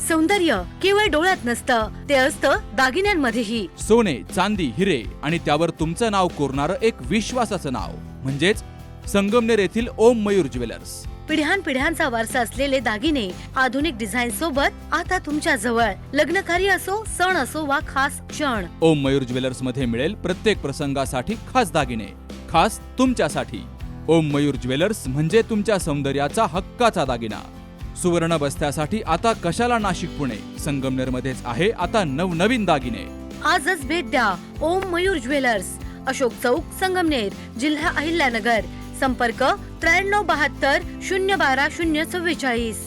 सौंदर्य केवळ डोळ्यात नसतं, ते असतं दागिन्यांमध्येही. सोने, चांदी, हिरे आणि त्यावर तुमचं नाव कोरणारं एक विश्वासाचं नाव म्हणजेच संगमनेर येथील ओम मयूर ज्वेलर्स. पिढ्यानपिढ्यांचा वारसा असलेले दागिने आधुनिक डिझाईन सोबत आता तुमच्या जवळ. लग्नकार्य असो, सण असो वा खास क्षण, ओम मयूर ज्वेलर्स मध्ये मिळेल प्रत्येक प्रसंगासाठी खास दागिने, खास तुमच्यासाठी. ओम मयूर ज्वेलर्स म्हणजे तुमच्या सौंदर्याचा हक्काचा दागिना. सुवर्ण बस्त्यासाठी आता कशाला नाशिक पुणे, संगमनेर मध्येच आहे आता नवनवीन दागिने. आजच भेट द्या ओम मयूर ज्वेलर्स, अशोक चौक, संगमनेर, जिल्हा अहिल्यानगर. संपर्क 9372 012 044.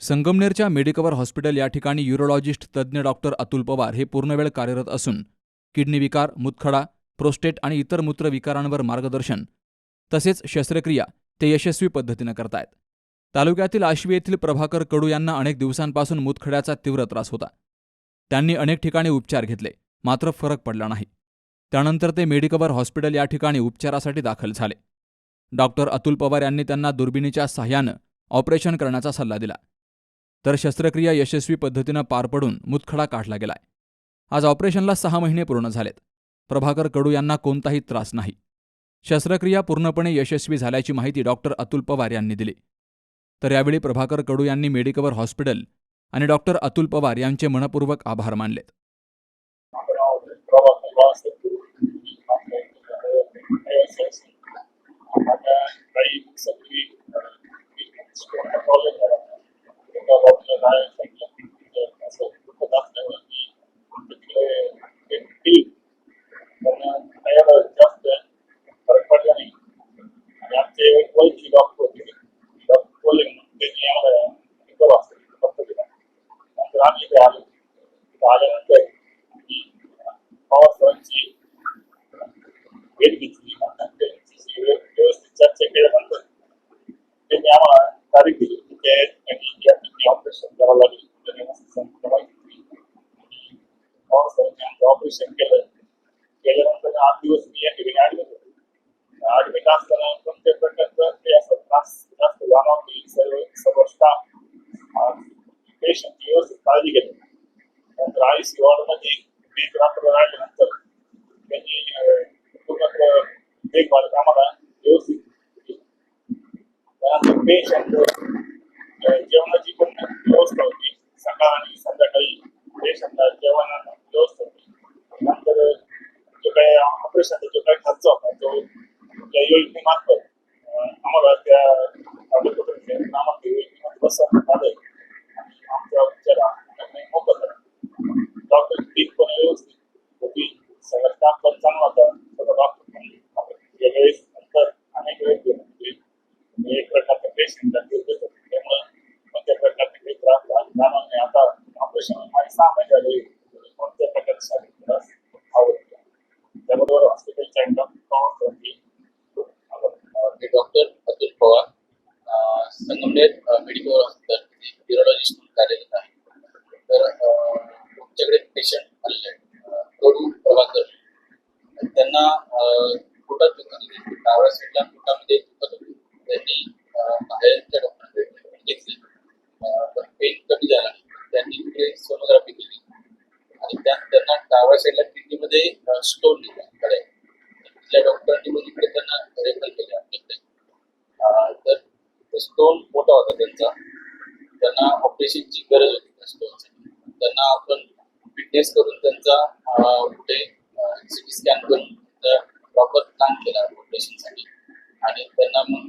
संगमनेरच्या मेडिकवर हॉस्पिटल या ठिकाणी युरोलॉजिस्ट तज्ज्ञ डॉक्टर अतुल पवार हे पूर्णवेळ कार्यरत असून किडनी विकार, मुतखडा, प्रोस्टेट आणि इतर मूत्र विकारांवर मार्गदर्शन तसेच शस्त्रक्रिया ते यशस्वी पद्धतीनं करतायत. तालुक्यातील आश्वी येथील प्रभाकर कडू यांना अनेक दिवसांपासून मुतखड्याचा तीव्र त्रास होता. त्यांनी अनेक ठिकाणी उपचार घेतले, मात्र फरक पडला नाही. त्यानंतर ते मेडिकवर हॉस्पिटल या ठिकाणी उपचारासाठी दाखल झाले. डॉक्टर अतुल पवार यांनी त्यांना दुर्बिणीच्या सहाय्यानं ऑपरेशन करण्याचा सल्ला दिला. तर शस्त्रक्रिया यशस्वी पद्धतीनं पार पडून मुतखडा काढला गेलाय. आज ऑपरेशनला 6 महिने पूर्ण झालेत. प्रभाकर कडू यांना कोणताही त्रास नाही. शस्त्रक्रिया पूर्णपणे यशस्वी झाल्याची माहिती डॉक्टर अतुल पवार यांनी दिली. तर यावेळी प्रभाकर कडू यांनी मेडिकवर हॉस्पिटल आणि डॉक्टर अतुल पवार यांचे मनपूर्वक आभार मानलेत. ऑपरेशन केल्यानंतर 8 दिवस मी या ठिकाणी ऍडमिट होतो. ऍडमिट असताना कोणत्या प्रकारचा ते असा त्रास जास्त जाणवत नाही. सर्व स्टाफ पेशंट व्यवस्थित काळजी घेतो. नंतर आयसीयू वॉर्डमध्ये 20 रात्र राहिल्यानंतर त्यांनी पूर्ण देखभाल आम्हाला व्यवस्थित केली. त्यानंतर पेशंट जेवणाची पण व्यवस्था होती. सकाळ आणि संध्याकाळी पेशंटला जेवणाला व्यवस्था होती. नंतर जो काही ऑपरेशनचा जो काही खर्च होता तो त्या योजनेमार्फत आम्हाला त्या योजनेमध्ये बसवण्यात आलं आणि आमच्या उपचार मोफत झाला. डॉक्टर टीम पण व्यवस्थित होती. सगळा स्टाफ पण चांगला होता. सगळं डॉक्टर पण वेळेस नंतर अनेक वेळेस एक प्रकारच्या पेशंटला देत होते. त्यामुळे कोणत्या प्रकारचे काही त्रास जाणार नाही. आता ऑपरेशन 6 महिने झाले. कोणत्या प्रकारचे शारीरिक त्रास आवडत त्याबरोबर हॉस्पिटलच्या मी doctor Atul Pawar, Sangamner medical hospital neurologist म्हणून कार्यरत आहे. तर आमच्याकडे पेशंट आलेले कडू प्रभाकर. त्यांना पोटात दुखत होते, डाव्या साईडला पोटामध्ये दुखत होते. त्यांनी बाहेरच्या डॉक्टरांकडे घेतली, पण पेन कमी झाला. त्यांनी तिकडे सोनोग्राफी केली आणि त्यांना डाव्या साईडला किडनीमध्ये स्टोन निघाला कडे. तिथल्या डॉक्टरांनी मग इकडे त्यांना रेफर केले आपल्याकडे. तर स्टोन मोठा होता त्यांना ऑपरेशनची गरज होती त्या स्टोनसाठी. त्यांना आपण फिटनेस करून त्यांचा कुठे सिटी स्कॅन करून प्रॉपर प्लॅन केला ऑपरेशनसाठी आणि त्यांना मग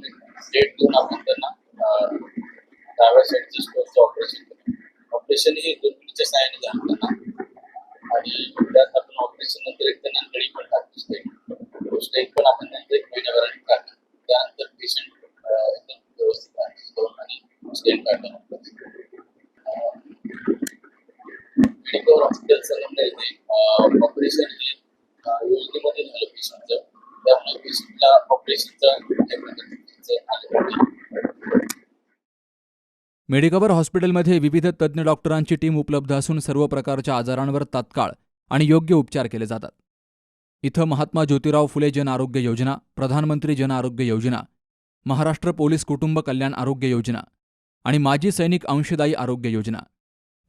डेट देऊन आपण त्यांना डाव्या साईडच्या स्टोनचं ऑपरेशन केलं. ऑपरेशन हे दुर्बिणीच्या सहाय्याने झालं त्यांना आणि त्यात आपण ऑपरेशन नंतर एक त्यांना नळी पण टाकतो. स्टेट पण आपण त्यांचं 1 महिन्याभराने काढलं. त्यानंतर पेशंट एकदम व्यवस्थित आहे. स्टोन आणि स्टेट काढलं. मेडिकल हॉस्पिटल संगमनेर येथे ऑपरेशन हे योजनेमध्ये झालं पेशंटचं. त्यामुळे पेशंटला ऑपरेशनचं आलं. मेडिकवर हॉस्पिटलमध्ये विविध तज्ज्ञ डॉक्टरांची टीम उपलब्ध असून सर्व प्रकारच्या आजारांवर तात्काळ आणि योग्य उपचार केले जातात. इथं महात्मा ज्योतिराव फुले जन आरोग्य योजना, प्रधानमंत्री जन आरोग्य योजना, महाराष्ट्र पोलीस कुटुंब कल्याण आरोग्य योजना, आणि माजी सैनिक अंशदायी आरोग्य योजना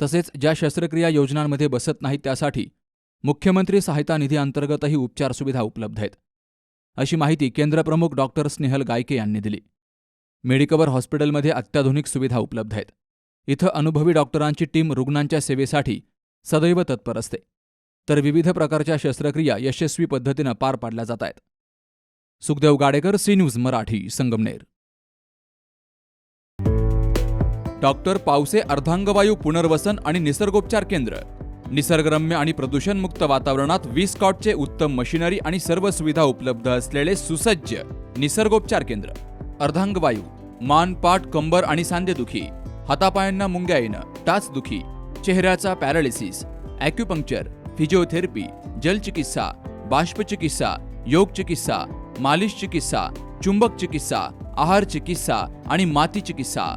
तसेच ज्या शस्त्रक्रिया योजनांमध्ये बसत नाहीत त्यासाठी मुख्यमंत्री सहायता निधी अंतर्गतही उपचार सुविधा उपलब्ध आहेत, अशी माहिती केंद्रप्रमुख डॉक्टर स्नेहल गायके यांनी दिली. मेडिकवर हॉस्पिटलमध्ये अत्याधुनिक सुविधा उपलब्ध आहेत. इथं अनुभवी डॉक्टरांची टीम रुग्णांच्या सेवेसाठी सदैव तत्पर असते, तर विविध प्रकारच्या शस्त्रक्रिया यशस्वी पद्धतीनं पार पाडल्या जात आहेत. Sukhdev Gadekar, C news Marathi, Sangamner. Doctor Pawase अर्धांगवायू पुनर्वसन आणि निसर्गोपचार केंद्र. निसर्गरम्य आणि प्रदूषणमुक्त वातावरणात 20 कॉटचे उत्तम मशिनरी आणि सर्व सुविधा उपलब्ध असलेले सुसज्ज निसर्गोपचार केंद्र. अर्धांगवायू, मान, पाठ, कंबर आणि सांधेदुखी, हातापायांना मुंग्या येणं, टाचदुखी, चेहऱ्याचा पॅरालिसिस, ॲक्युपंक्चर, फिजिओथेरपी, जलचिकित्सा, बाष्पचिकित्सा, योग चिकित्सा, मालिश चिकित्सा, चुंबक चिकित्सा, आहार चिकित्सा आणि माती चिकित्सा.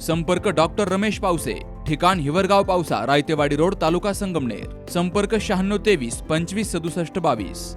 संपर्क डॉक्टर रमेश पावसे, ठिकाण हिवरगाव पावसा, रायतेवाडी रोड, तालुका संगमनेर. संपर्क 9623 25 67 22.